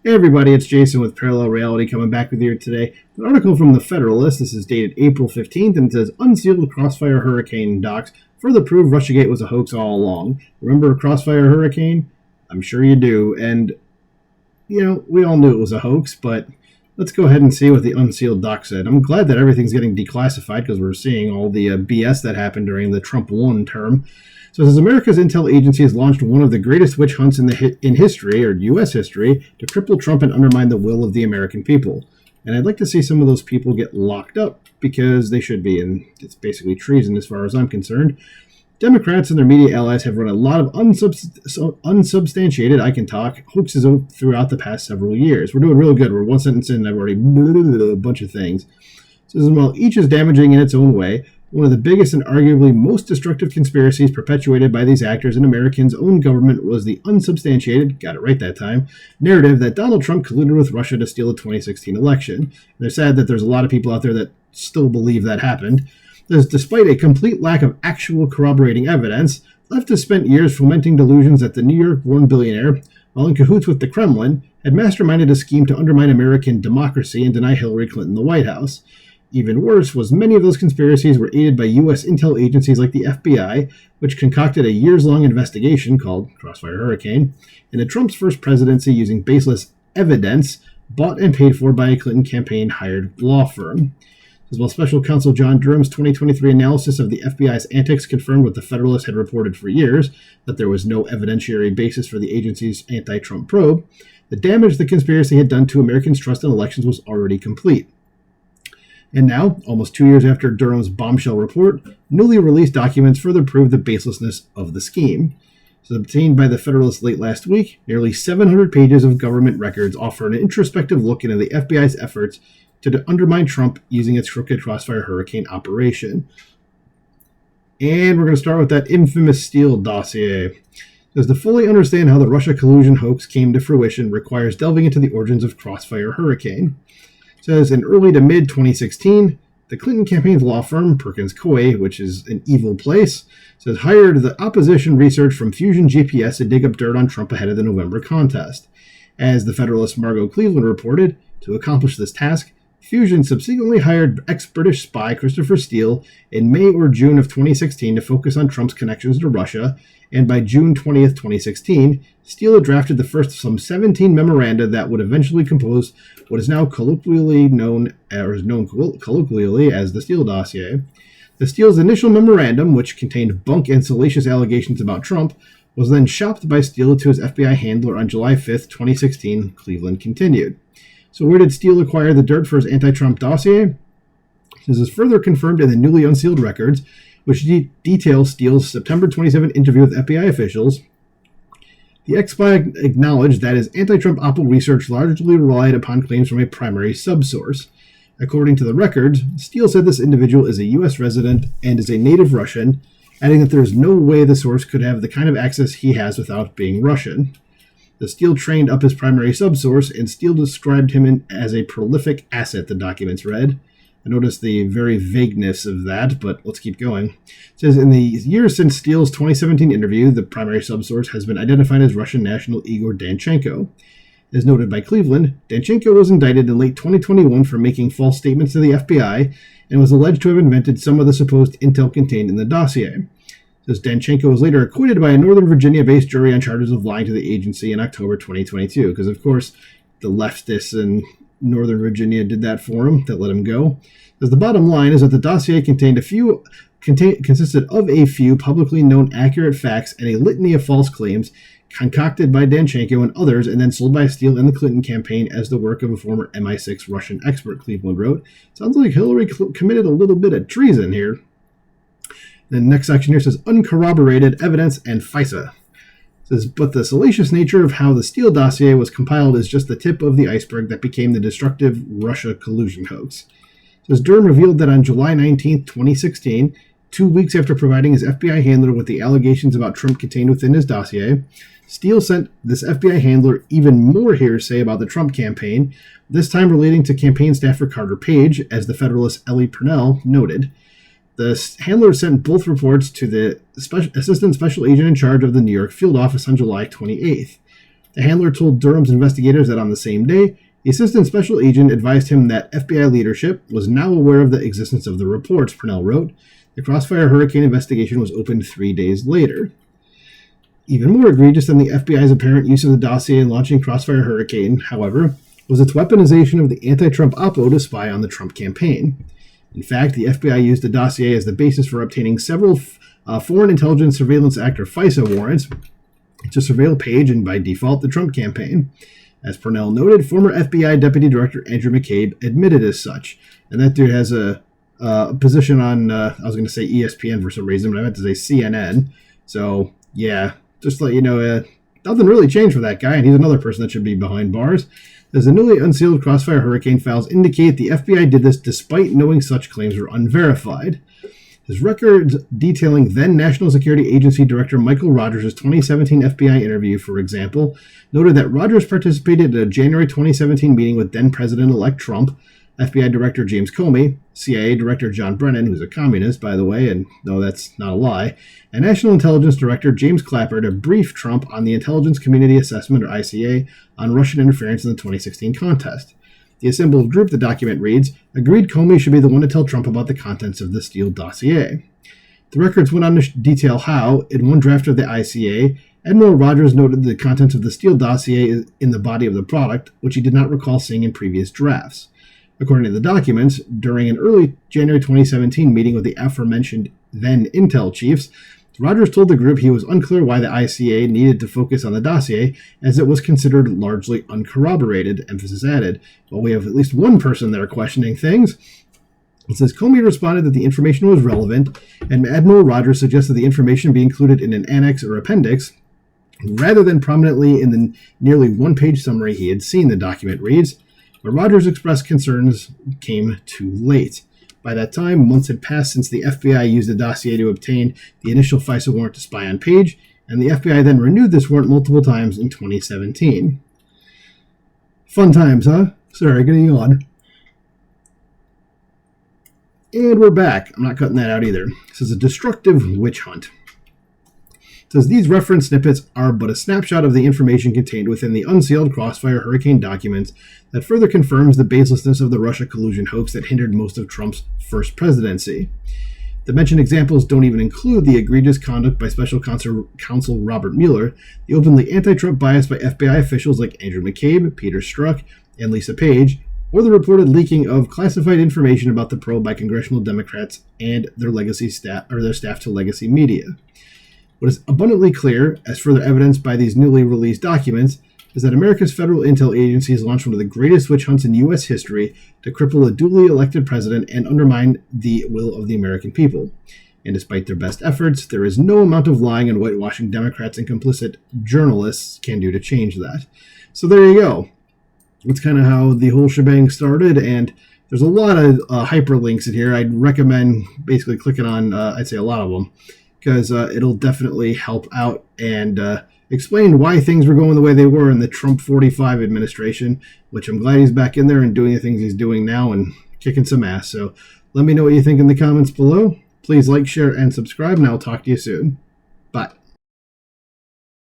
Hey everybody, it's Jason with Parallel Reality coming back with you today. An article from The Federalist. This is dated April 15th, and it says, Unsealed CrossFire Hurricane docs further prove Russiagate was a hoax all along. Remember CrossFire Hurricane? I'm sure you do. And, we all knew it was a hoax, but let's go ahead and see what the Unsealed doc said. I'm glad that everything's getting declassified because we're seeing all the BS that happened during the Trump 1 term. So it says America's intel agency has launched one of the greatest witch hunts in history, or U.S. history, to cripple Trump and undermine the will of the American people. And I'd like to see some of those people get locked up because they should be, and it's basically treason as far as I'm concerned. Democrats and their media allies have run a lot of unsubstantiated, I can talk, hoaxes throughout the past several years. We're doing real good. We're one sentence in, and I've already a bunch of things. So while each is damaging in its own way, one of the biggest and arguably most destructive conspiracies perpetuated by these actors in Americans' own government was the unsubstantiated, got it right that time, narrative that Donald Trump colluded with Russia to steal the 2016 election. And they're sad that there's a lot of people out there that still believe that happened. Despite a complete lack of actual corroborating evidence, leftists spent years fomenting delusions that the New York-born billionaire, while in cahoots with the Kremlin, had masterminded a scheme to undermine American democracy and deny Hillary Clinton the White House. Even worse was many of those conspiracies were aided by U.S. intel agencies like the FBI, which concocted a years-long investigation called Crossfire Hurricane into Trump's first presidency using baseless evidence bought and paid for by a Clinton campaign-hired law firm. As well, Special Counsel John Durham's 2023 analysis of the FBI's antics confirmed what the Federalist had reported for years, that there was no evidentiary basis for the agency's anti-Trump probe. The damage the conspiracy had done to Americans' trust in elections was already complete. And now, almost 2 years after Durham's bombshell report, newly released documents further prove the baselessness of the scheme. So obtained by the Federalist late last week, nearly 700 pages of government records offer an introspective look into the FBI's efforts to undermine Trump using its crooked Crossfire Hurricane operation. And we're going to start with that infamous Steele dossier. Because to fully understand how the Russia collusion hoax came to fruition requires delving into the origins of Crossfire Hurricane. It says in early to mid 2016, the Clinton campaign's law firm, Perkins Coie, which is an evil place, says hired the opposition research from Fusion GPS to dig up dirt on Trump ahead of the November contest. As the Federalist Margot Cleveland reported, to accomplish this task, Fusion subsequently hired ex-British spy Christopher Steele in May or June of 2016 to focus on Trump's connections to Russia, and by June 20th, 2016, Steele had drafted the first of some 17 memoranda that would eventually compose what is now colloquially known as the Steele dossier. The Steele's initial memorandum, which contained bunk and salacious allegations about Trump, was then shopped by Steele to his FBI handler on July 5th, 2016, Cleveland continued. So where did Steele acquire the dirt for his anti-Trump dossier? This is further confirmed in the newly unsealed records, which detail Steele's September 27 interview with FBI officials. The ex-spy acknowledged that his anti-Trump Opal research largely relied upon claims from a primary subsource. According to the records, Steele said this individual is a U.S. resident and is a native Russian, adding that there is no way the source could have the kind of access he has without being Russian. The Steele trained up his primary subsource, and Steele described him as a prolific asset, the documents read. I noticed the very vagueness of that, but let's keep going. It says, in the years since Steele's 2017 interview, the primary subsource has been identified as Russian national Igor Danchenko. As noted by Cleveland, Danchenko was indicted in late 2021 for making false statements to the FBI and was alleged to have invented some of the supposed intel contained in the dossier. Says Danchenko was later acquitted by a Northern Virginia-based jury on charges of lying to the agency in October 2022, because, of course, the leftists in Northern Virginia did that for him, that let him go. As the bottom line is that the dossier consisted of a few publicly known accurate facts and a litany of false claims concocted by Danchenko and others and then sold by Steele and the Clinton campaign as the work of a former MI6 Russian expert, Cleveland wrote. Sounds like Hillary committed a little bit of treason here. The next section here says uncorroborated evidence and FISA. It says, but the salacious nature of how the Steele dossier was compiled is just the tip of the iceberg that became the destructive Russia collusion hoax. It says Durham revealed that on July 19, 2016, 2 weeks after providing his FBI handler with the allegations about Trump contained within his dossier, Steele sent this FBI handler even more hearsay about the Trump campaign, this time relating to campaign staffer Carter Page, as the Federalist Ellie Purnell noted. The handler sent both reports to the assistant special agent in charge of the New York field office on July 28th. The handler told Durham's investigators that on the same day, the assistant special agent advised him that FBI leadership was now aware of the existence of the reports, Purnell wrote. The CrossFire hurricane investigation was opened 3 days later. Even more egregious than the FBI's apparent use of the dossier in launching CrossFire Hurricane, however, was its weaponization of the anti-Trump oppo to spy on the Trump campaign. In fact, the FBI used the dossier as the basis for obtaining several Foreign Intelligence Surveillance Act or FISA warrants to surveil Page and, by default, the Trump campaign. As Purnell noted, former FBI Deputy Director Andrew McCabe admitted as such. And that dude has a position on, I was going to say ESPN for some reason, but I meant to say CNN. So, yeah, just to let you know, nothing really changed for that guy, and he's another person that should be behind bars. As the newly unsealed CrossFire Hurricane files indicate, the FBI did this despite knowing such claims were unverified. His records detailing then National Security Agency Director Michael Rogers' 2017 FBI interview, for example, noted that Rogers participated in a January 2017 meeting with then President-elect Trump, FBI Director James Comey, CIA Director John Brennan, who's a communist, by the way, and no, that's not a lie, and National Intelligence Director James Clapper to brief Trump on the Intelligence Community Assessment, or ICA, on Russian interference in the 2016 contest. The assembled group, the document reads, agreed Comey should be the one to tell Trump about the contents of the Steele dossier. The records went on to detail how, in one draft of the ICA, Admiral Rogers noted the contents of the Steele dossier in the body of the product, which he did not recall seeing in previous drafts. According to the documents, during an early January 2017 meeting with the aforementioned then Intel chiefs, Rogers told the group he was unclear why the ICA needed to focus on the dossier, as it was considered largely uncorroborated, emphasis added. While we have at least one person there questioning things, it says Comey responded that the information was relevant, and Admiral Rogers suggested the information be included in an annex or appendix, rather than prominently in the nearly one-page summary he had seen, the document reads. But Rogers' expressed concerns came too late. By that time, months had passed since the FBI used the dossier to obtain the initial FISA warrant to spy on Page, and the FBI then renewed this warrant multiple times in 2017. Fun times, huh? Sorry, getting on. And we're back. I'm not cutting that out either. This is a destructive witch hunt. It says these reference snippets are but a snapshot of the information contained within the unsealed CrossFire Hurricane documents that further confirms the baselessness of the Russia collusion hoax that hindered most of Trump's first presidency. The mentioned examples don't even include the egregious conduct by Special Counsel Robert Mueller, the openly anti-Trump bias by FBI officials like Andrew McCabe, Peter Strzok, and Lisa Page, or the reported leaking of classified information about the probe by congressional Democrats and their staff to legacy media. What is abundantly clear, as further evidenced by these newly released documents, is that America's federal intel agencies launched one of the greatest witch hunts in U.S. history to cripple a duly elected president and undermine the will of the American people. And despite their best efforts, there is no amount of lying and whitewashing Democrats and complicit journalists can do to change that. So there you go. That's kind of how the whole shebang started, and there's a lot of hyperlinks in here. I'd recommend basically clicking on, I'd say a lot of them, because it'll definitely help out and explain why things were going the way they were in the Trump 45 administration, which I'm glad he's back in there and doing the things he's doing now and kicking some ass. So let me know what you think in the comments below. Please like, share, and subscribe, and I'll talk to you soon.